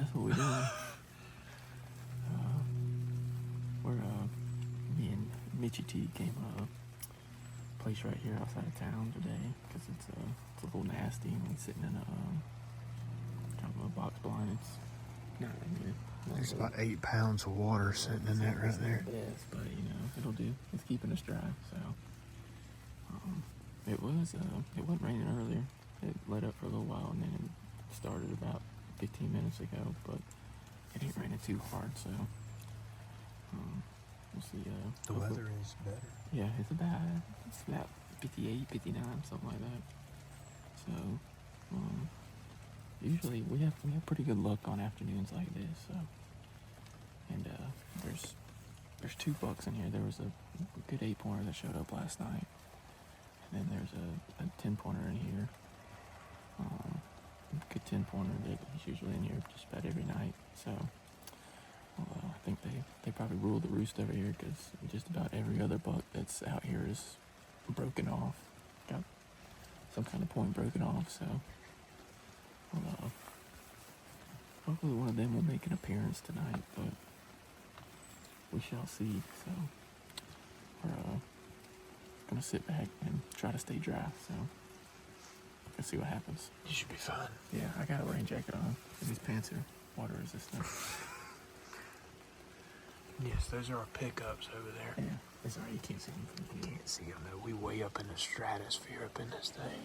that's what we're doing. Me and Mitchy T came place right here outside of town today because it's a little nasty and we're sitting in a kind of a box blind. It's not good. There's about 8 pounds of water sitting in that right there. Best, but you know it'll do. It's keeping us dry. So it wasn't raining earlier. It let up for a little while and then it started about 15 minutes ago, but it ain't raining too hard. So we'll see. The weather is better. Yeah, it's about 58, 59, something like that. So usually we have pretty good luck on afternoons like this. So, and there's 2 bucks in here. There was a good 8-pointer that showed up last night, and then there's a 10-pointer in here. Good 10-pointer that he's usually in here just about every night. So I think they probably rule the roost over here because just about every other buck that's out here is broken off. Got some kind of point broken off. So hopefully one of them will make an appearance tonight, but we shall see. So we're gonna sit back and try to stay dry. So let's see what happens. You should be fine. Yeah, I got a rain jacket on. These pants are water resistant. Yes, those are our pickups over there. Yeah, it's alright. You can't see them from here. Can't see them though. We way up in the stratosphere up in this thing.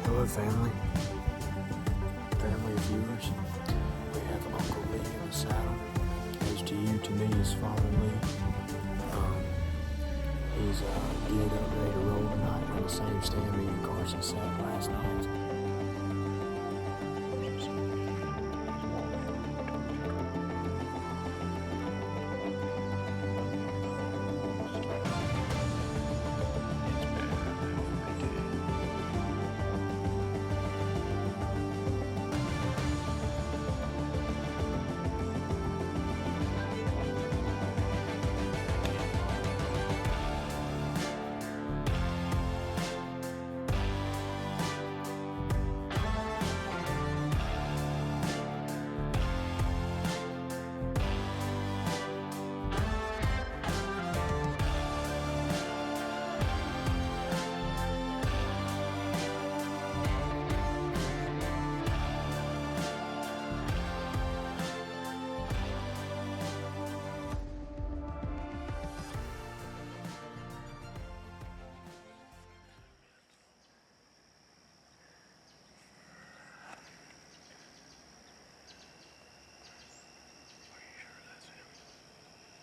Hello, family of viewers. We have Uncle Lee in the saddle. As to you, to me, is Father Lee. He's geared up, ready to roll tonight on the same stand me and Carson sat last night.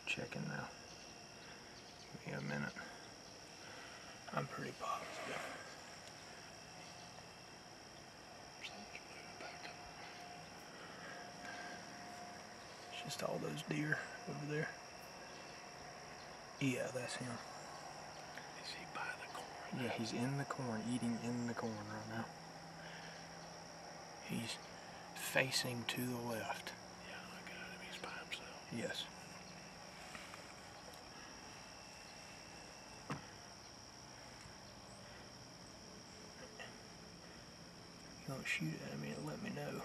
Checking now. Give me a minute. I'm pretty positive. Just all those deer over there. Yeah, that's him. Is he by the corn? Yeah, he's in the corn, eating in the corn right now. He's facing to the left. Yeah, look at him. He's by himself. Yes. You don't shoot at me and let me know.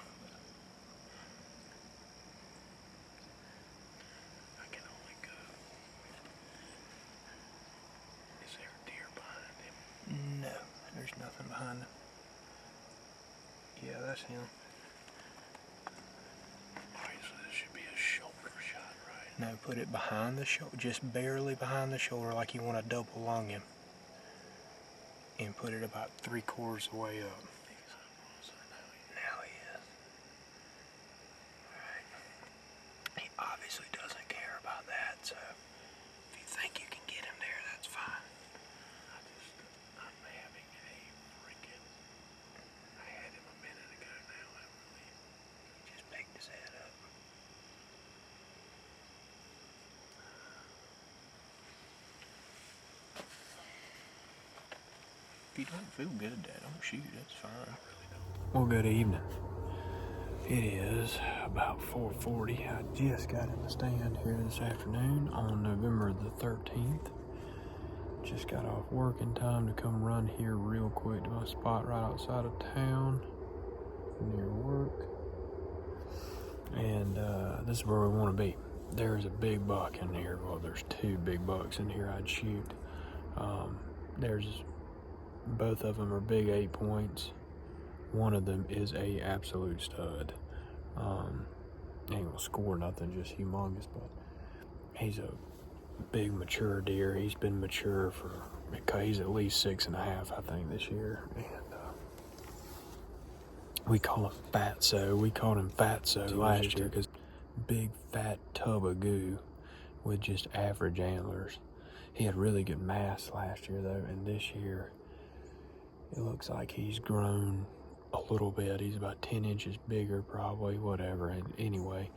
I can only go. Is there a deer behind him? No, there's nothing behind him. Yeah, that's him. Alright, so this should be a shoulder shot, right? No, put it behind the shoulder, just barely behind the shoulder, like you want to double lung him. And put it about 3/4 the way up. Now he is. Alright. He obviously doesn't care about that, so if you think you can get him there, that's fine. I'm having a freaking... I had him a minute ago now, I believe. He just picked his head up. If you don't feel good, Dad, don't shoot. That's fine. I really don't. Well, good evening. It is about 4:40. I just got in the stand here this afternoon on November the 13th. Just got off work in time to come run here real quick to my spot right outside of town near work. And this is where we want to be. There's a big buck in here. Well, there's two big bucks in here I'd shoot. Both of them are big 8 points. One of them is a absolute stud. Ain't gonna score nothing, just humongous, but he's a big mature deer. He's been mature he's at least 6.5, I think, this year. And we call him Fatso. We called him Fatso last year because big fat tub of goo with just average antlers. He had really good mass last year though, and this year it looks like he's grown a little bit. He's about 10 inches bigger, probably, whatever. And anyway,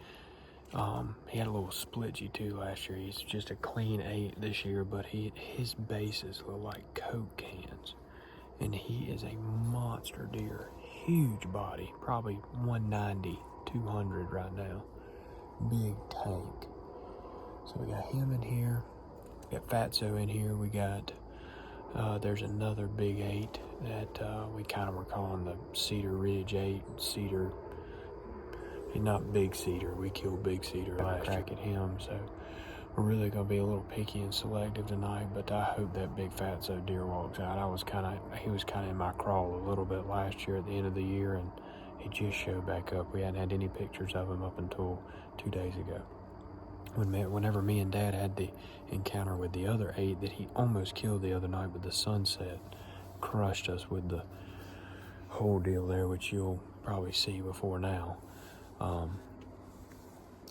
he had a little splitchy too last year. He's just a clean 8 this year, but his bases look like Coke cans. And he is a monster deer. Huge body, probably 190, 200 right now. Big tank. So we got him in here. We got Fatso in here. We got there's another big 8 that we kind of were calling the Cedar Ridge 8. Cedar, he's not Big Cedar. We killed Big Cedar last year. At him, so we're really going to be a little picky and selective tonight, but I hope that big Fatso deer walks out. He was kind of in my crawl a little bit last year at the end of the year, and he just showed back up. We hadn't had any pictures of him up until 2 days ago. Whenever me and Dad had the encounter with the other 8 that he almost killed the other night, but the sunset crushed us with the whole deal there, which you'll probably see before now.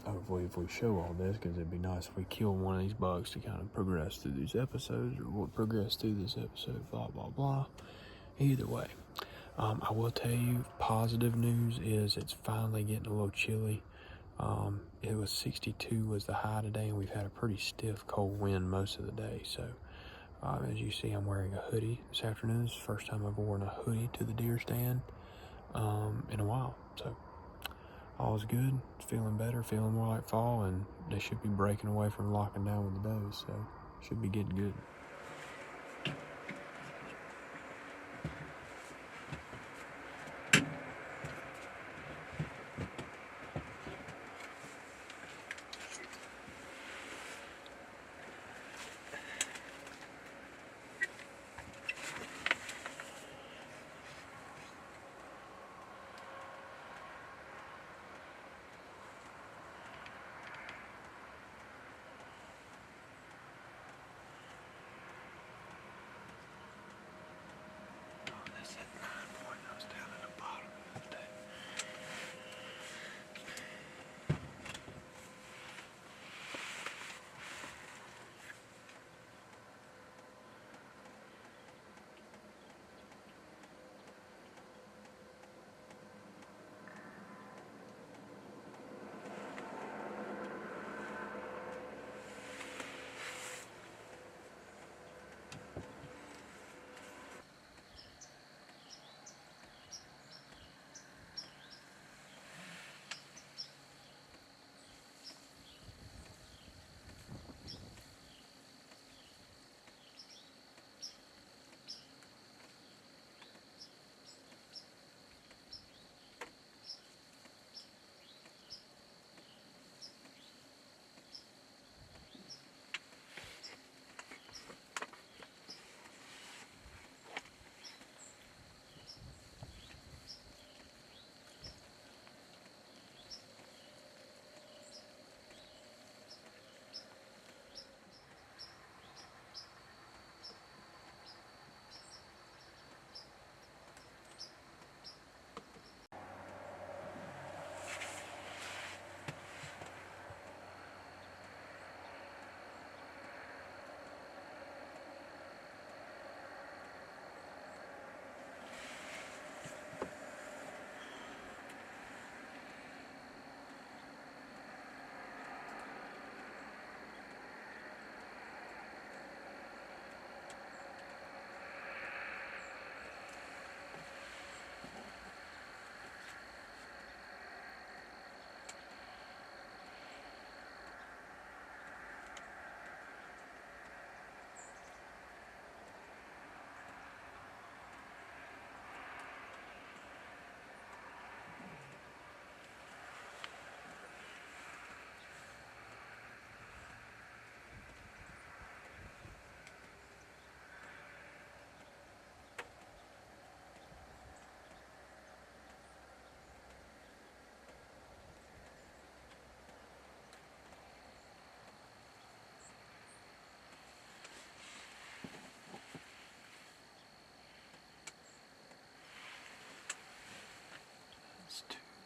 Hopefully if we show all this, because it'd be nice if we kill one of these bucks to kind of progress through these episodes, or we'll progress through this episode, blah, blah, blah. Either way, I will tell you, positive news is it's finally getting a little chilly. It was 62 was the high today, and we've had a pretty stiff cold wind most of the day. So as you see, I'm wearing a hoodie this afternoon. It's the first time I've worn a hoodie to the deer stand in a while. So all's good. Feeling better, feeling more like fall, and they should be breaking away from locking down with the bows. So should be getting good.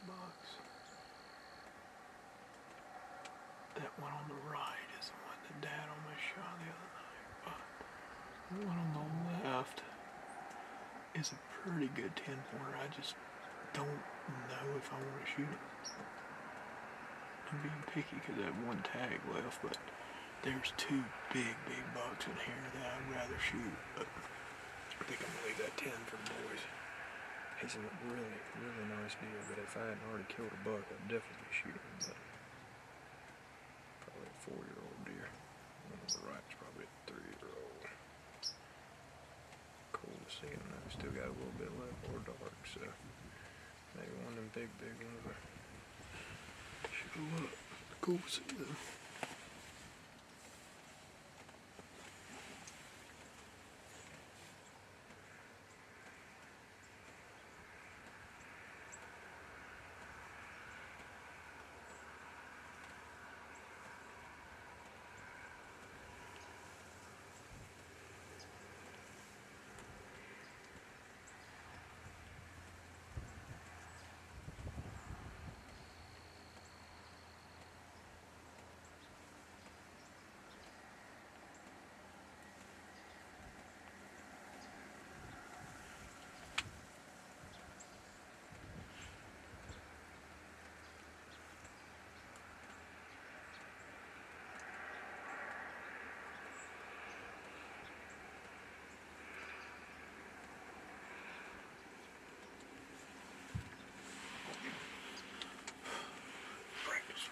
bucks. That one on the right is the one that Dad almost shot the other night. But the one on the left is a pretty good 10-pointer. I just don't know if I want to shoot it. I'm being picky because I have one tag left, but there's two big bucks in here that I'd rather shoot. But I think I'm gonna leave that 10 for the boys. He's a really, really nice deer, but if I hadn't already killed a buck, I'd definitely shoot him. But probably a 4-year-old deer. The one on the right is probably a 3-year-old. Cool to see him though. Still got a little bit left or dark, so maybe one of them big ones. Sure look. Cool to see them.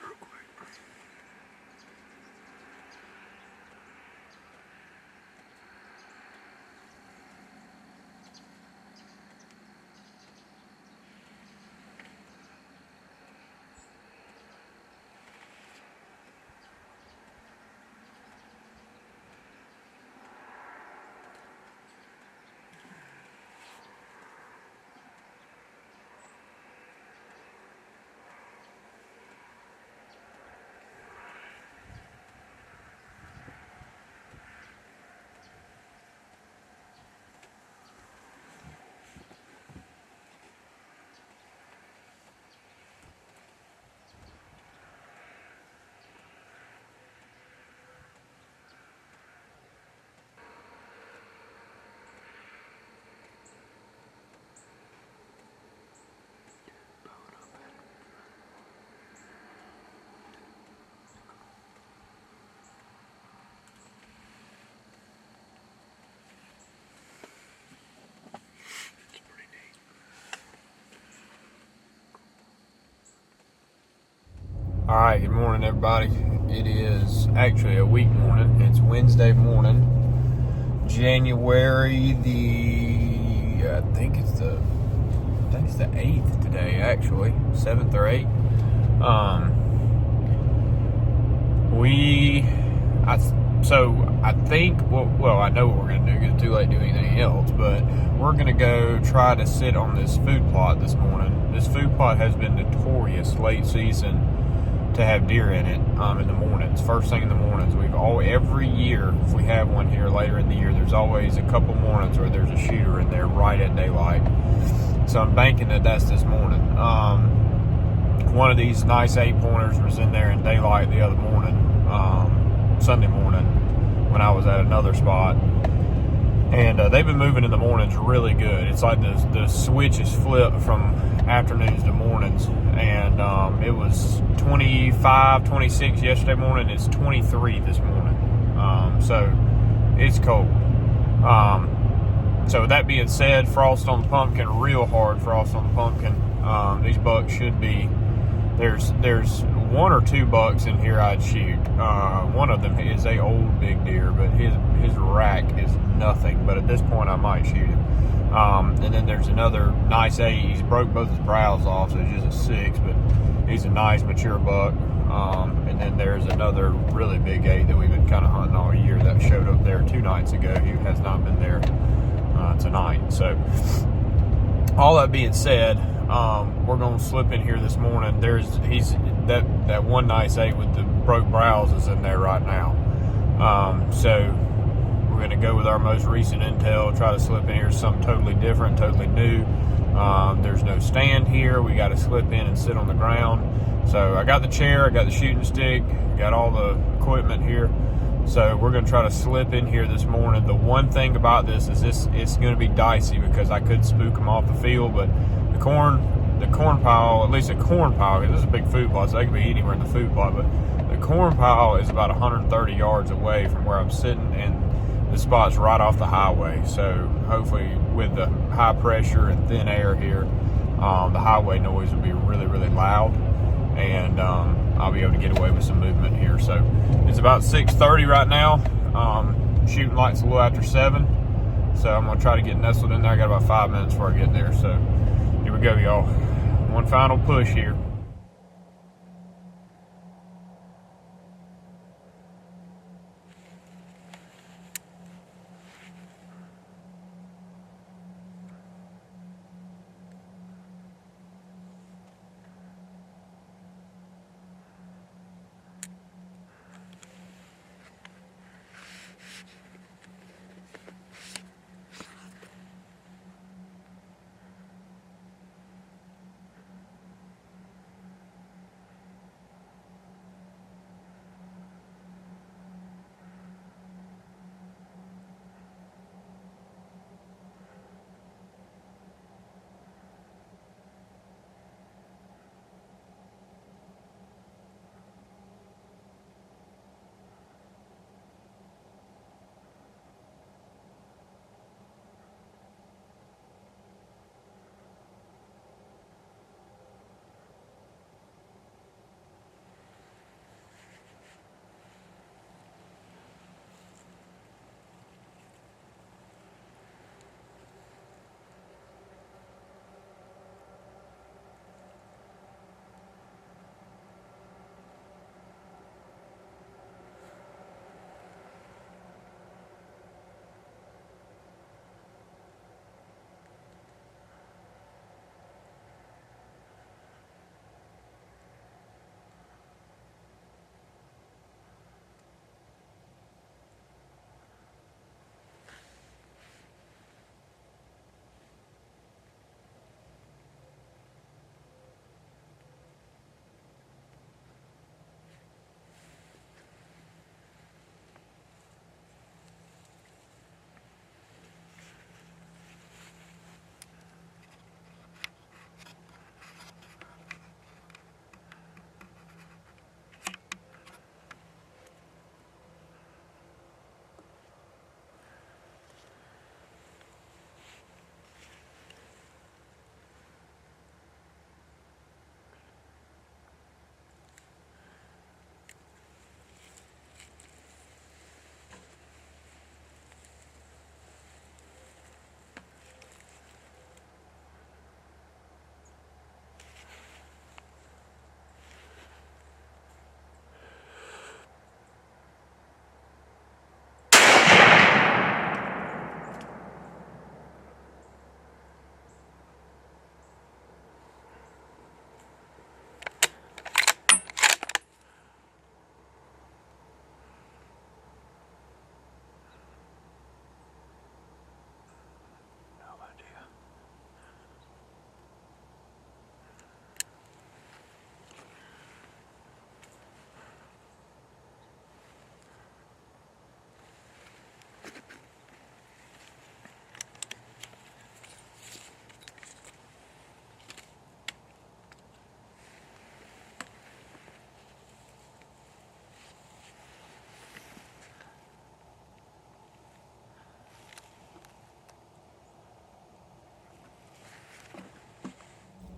Real quick. All right, good morning, everybody. It is actually a week morning. It's Wednesday morning, January I think it's the 8th today, actually, 7th or 8th. I think, well, I know what we're gonna do because it's too late to do anything else, but we're gonna go try to sit on this food plot this morning. This food plot has been notorious late season to have deer in it in the mornings, first thing in the mornings. Every year, if we have one here later in the year, there's always a couple mornings where there's a shooter in there right at daylight. So I'm banking that that's this morning. One of these nice 8-pointers was in there in daylight the other morning, Sunday morning, when I was at another spot. And they've been moving in the mornings really good. It's like the switch is flipped from afternoons to mornings. And it was 25, 26 yesterday morning. It's 23 this morning. So it's cold. So with that being said, frost on the pumpkin, real hard frost on the pumpkin. These bucks should be, there's 1 or 2 bucks in here I'd shoot. One of them is a old big deer, but his rack is nothing. But at this point, I might shoot him. And then there's another nice 8. He's broke both his brows off, so it's just a 6. But he's a nice mature buck. And then there's another really big 8 that we've been kind of hunting all year that showed up there 2 nights ago. He has not been there tonight. So all that being said, we're gonna slip in here this morning. That one nice 8 with the broke brows is in there right now. So we're gonna go with our most recent intel, try to slip in here something totally different, totally new. There's no stand here. We got to slip in and sit on the ground. So I got the chair, I got the shooting stick, got all the equipment here. So we're going to try to slip in here this morning. The one thing about this is it's going to be dicey because I could spook them off the field, but the corn pile, at least a corn pile, because this is a big food plot, so they could be anywhere in the food plot, but the corn pile is about 130 yards away from where I'm sitting, and the spot's right off the highway. So hopefully with the high pressure and thin air here, the highway noise will be really, really loud, and I'll be able to get away with some movement here. So it's about 6:30 right now. Shooting light's a little after 7, so I'm gonna try to get nestled in there. I got about 5 minutes before I get there. So here we go, y'all. One final push here.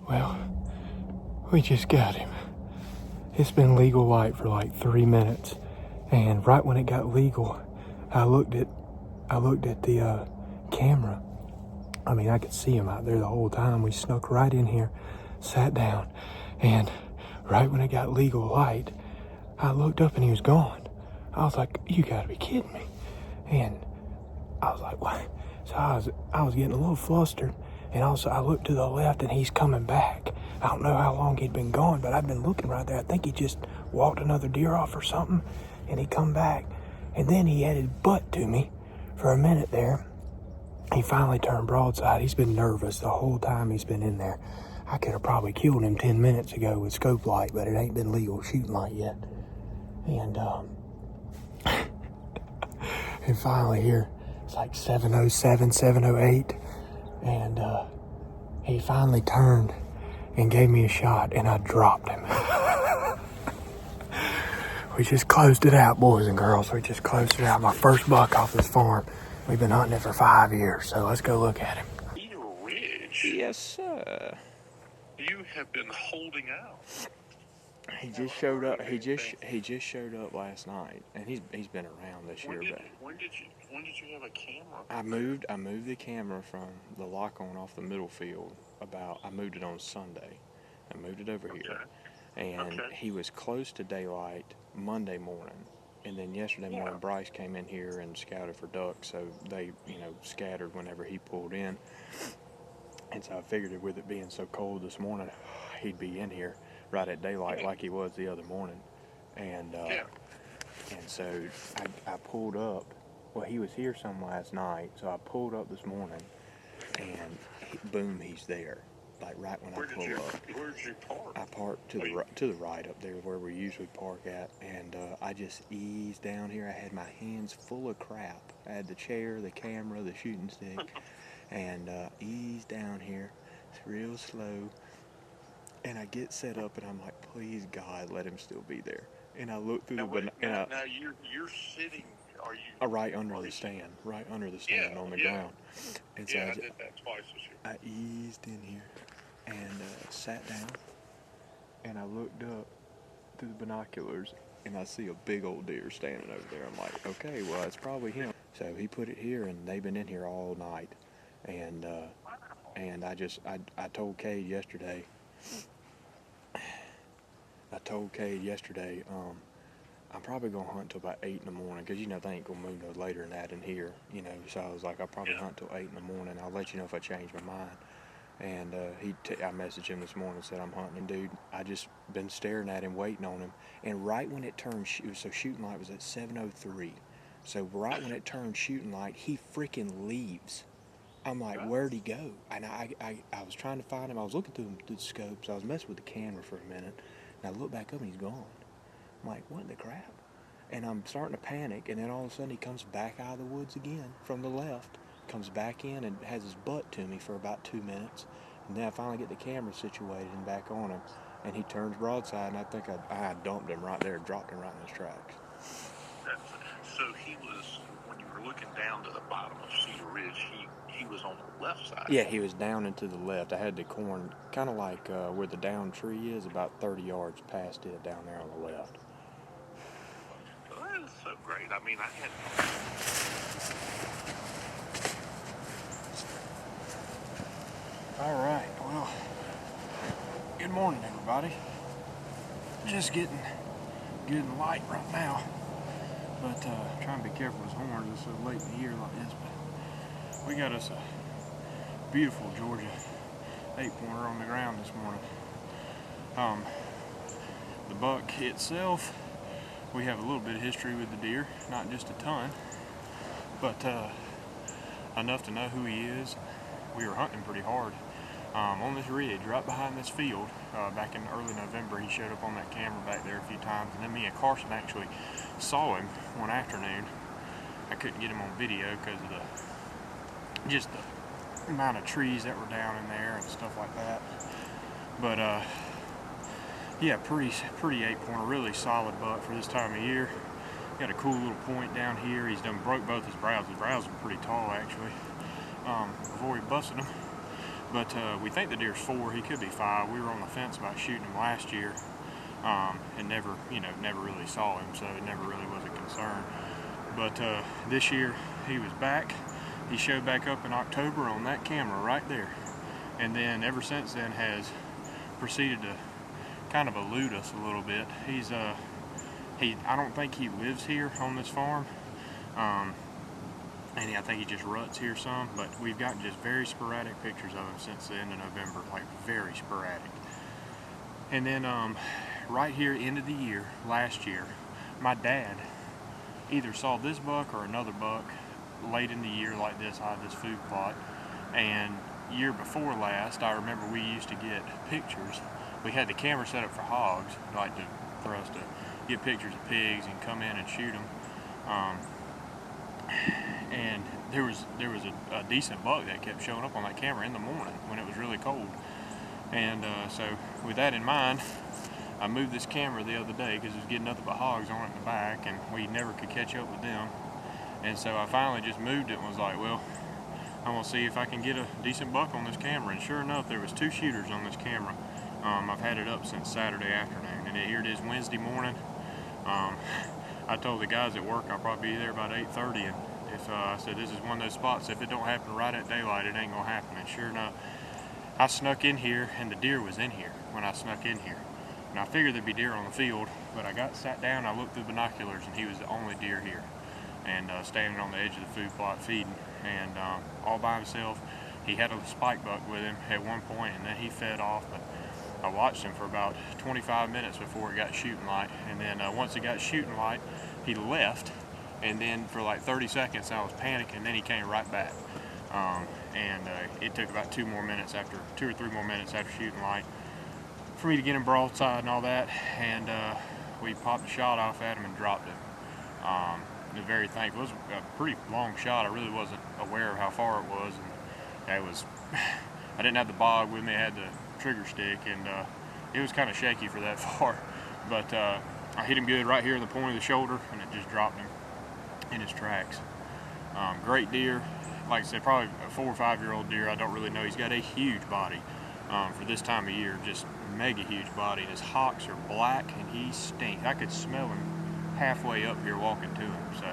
Well, we just got him. It's been legal light for like 3 minutes, and right when it got legal, I looked at the camera. I mean, I could see him out there the whole time. We snuck right in here, sat down, and right when it got legal light, I looked up and he was gone. I was like, you gotta be kidding me. And I was like, what? So I was getting a little flustered, and also I looked to the left and he's coming back. I don't know how long he'd been gone, but I'd been looking right there. I think he just walked another deer off or something, and he come back. And then he headed butt to me for a minute there. He finally turned broadside. He's been nervous the whole time he's been in there. I could have probably killed him 10 minutes ago with scope light, but it ain't been legal shooting light yet. And and finally here, it's like 7:07, 7:08, and he finally turned and gave me a shot, and I dropped him. We just closed it out, boys and girls. We just closed it out. My first buck off this farm. We've been hunting it for 5 years, so let's go look at him. Cedar Ridge. Yes, sir. You have been holding out. He just showed up. He just showed up last night, and he's been around this year. When did you have a camera? I moved the camera from the lock on off the middle field. I moved it on Sunday. I moved it over here, and he was close to daylight Monday morning, and then yesterday morning Bryce came in here and scouted for ducks, so they scattered whenever he pulled in, and so I figured with it being so cold this morning, he'd be in here right at daylight like he was the other morning, and so I pulled up. Well, he was here some last night, so I pulled up this morning, and boom, he's there. Like right when I pull up. Where did you park? I parked to the right up there where we usually park at, and I just eased down here. I had my hands full of crap. I had the chair, the camera, the shooting stick, and eased down here. It's real slow, and I get set up, and I'm like, please God, let him still be there. And I look through now you're sitting. Are you right under the stand, on the ground. And so I did that twice this year. I eased in here and sat down, and I looked up through the binoculars, and I see a big old deer standing over there. I'm like, okay, well, it's probably him. So he put it here, and they've been in here all night. And I told Cade yesterday. I'm probably going to hunt till about 8 in the morning, because, they ain't going to move no later than that in here, So I was like, I'll probably hunt till 8 in the morning. I'll let you know if I change my mind. And I messaged him this morning and said, I'm hunting. And, dude, I just been staring at him, waiting on him. And right when it turned, so shooting light was at 7:03. So right when it turned shooting light, he freaking leaves. I'm like, where'd he go? And I was trying to find him. I was looking through the scopes. I was messing with the camera for a minute. And I looked back up, and he's gone. I'm like, what in the crap? And I'm starting to panic, and then all of a sudden he comes back out of the woods again from the left, comes back in and has his butt to me for about 2 minutes, and then I finally get the camera situated and back on him, and he turns broadside, and I think I dumped him right there, dropped him right in his tracks. So he was, when you were looking down to the bottom of Cedar Ridge, he was on the left side. Yeah, he was down and to the left. I had the corn kind of like where the down tree is, about 30 yards past it down there on the left. That is so great. I mean, I had... All right, well, good morning, everybody. Just getting light right now, but trying to be careful with his horns. It's so late in the year like this, but we got us a beautiful Georgia 8-pointer on the ground this morning. The buck itself, we have a little bit of history with the deer, not just a ton, but enough to know who he is. We were hunting pretty hard on this ridge right behind this field. Back in early November, he showed up on that camera back there a few times, and then me and Carson actually saw him one afternoon. I couldn't get him on video because of the amount of trees that were down in there and stuff like that. But yeah, pretty 8-pointer, really solid buck for this time of year. Got a cool little point down here. He's done broke both his brows. His brows are pretty tall actually. Before he busted them. But we think the deer's 4. He could be 5. We were on the fence about shooting him last year, and never really saw him, so it never really was a concern. But this year he was back. He showed back up in October on that camera right there, and then ever since then has proceeded to kind of elude us a little bit. I don't think he lives here on this farm. And I think he just ruts here some, but we've gotten just very sporadic pictures of him since the end of November, like very sporadic. And then right here, end of the year, last year, my dad either saw this buck or another buck late in the year like this, I had this food plot, and year before last, I remember we used to get pictures. We had the camera set up for hogs, for us to get pictures of pigs and come in and shoot them. And there was a decent buck that kept showing up on that camera in the morning when it was really cold. And so with that in mind, I moved this camera the other day because it was getting nothing but hogs on it in the back, and we never could catch up with them. And so I finally just moved it and was like, well, I'm gonna see if I can get a decent buck on this camera. And sure enough, there was 2 shooters on this camera. I've had it up since Saturday afternoon, and here it is Wednesday morning. I told the guys at work I'll probably be there about 8:30, and if I said this is one of those spots, if it don't happen right at daylight, it ain't gonna happen. And sure enough, I snuck in here, and the deer was in here when I snuck in here. And I figured there'd be deer on the field, but I sat down, I looked through binoculars, and he was the only deer here, and standing on the edge of the food plot feeding, and all by himself. He had a spike buck with him at one point, and then he fed off, but I watched him for about 25 minutes before it got shooting light, and then once it got shooting light, he left, and then for like 30 seconds I was panicking, and then he came right back. It took about 2 or 3 more minutes after shooting light for me to get him broadside and all that, and we popped a shot off at him and dropped him. I'm very thankful. It was a pretty long shot. I really wasn't aware of how far it was, and I didn't have the bog with me. I had the trigger stick, and it was kind of shaky for that far, but I hit him good right here in the point of the shoulder, and it just dropped him in his tracks. Great deer. Like I said, probably a 4 or 5 year old deer. I don't really know. He's got a huge body for this time of year, just mega huge body, and his hocks are black, and he stinks. I could smell him halfway up here walking to him. So,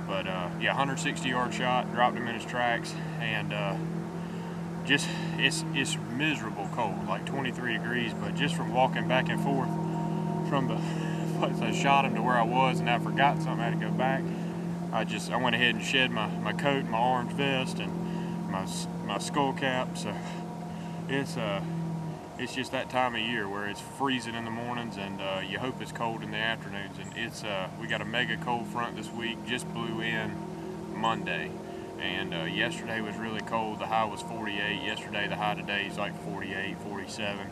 but yeah, 160-yard shot, dropped him in his tracks, and just it's miserable cold, like 23 degrees. But just from walking back and forth from the place I shot him to where I was, and I forgot something, I had to go back. I went ahead and shed my coat, my orange vest, and my skull cap. So it's just that time of year where it's freezing in the mornings, and you hope it's cold in the afternoons. And we got a mega cold front this week, just blew in Monday, and yesterday was really cold. The high was 48. Yesterday the high today is like 48, 47,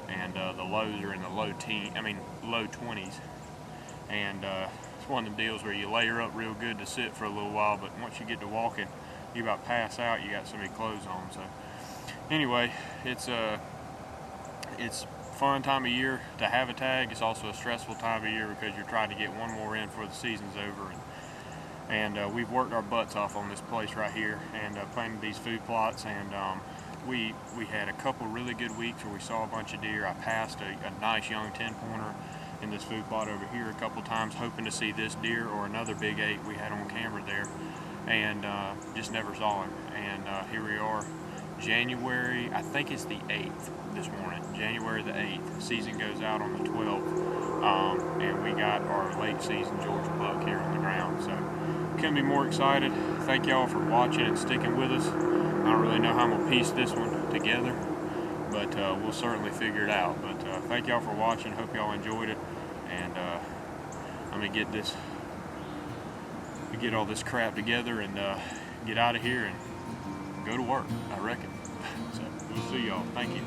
and the lows are in the low 20s. And it's one of them deals where you layer up real good to sit for a little while, but once you get to walking, you about pass out. You got so many clothes on. So anyway, it's fun time of year to have a tag. It's also a stressful time of year because you're trying to get one more in before the season's over. And we've worked our butts off on this place right here, and planted these food plots, and we had a couple really good weeks where we saw a bunch of deer. I passed a nice young 10-pointer in this food plot over here a couple times, hoping to see this deer or another big 8 we had on camera there, and just never saw him. And here we are, January, I think it's the 8th this morning, January the 8th. Season goes out on the 12th, and we got our late season Georgia buck here on the ground. So couldn't be more excited. Thank y'all for watching and sticking with us. I don't really know how I'm gonna piece this one together, but we'll certainly figure it out. But thank y'all for watching. Hope y'all enjoyed it, and I'm gonna get all this crap together and get out of here and go to work, I reckon. So we'll see y'all. Thank you.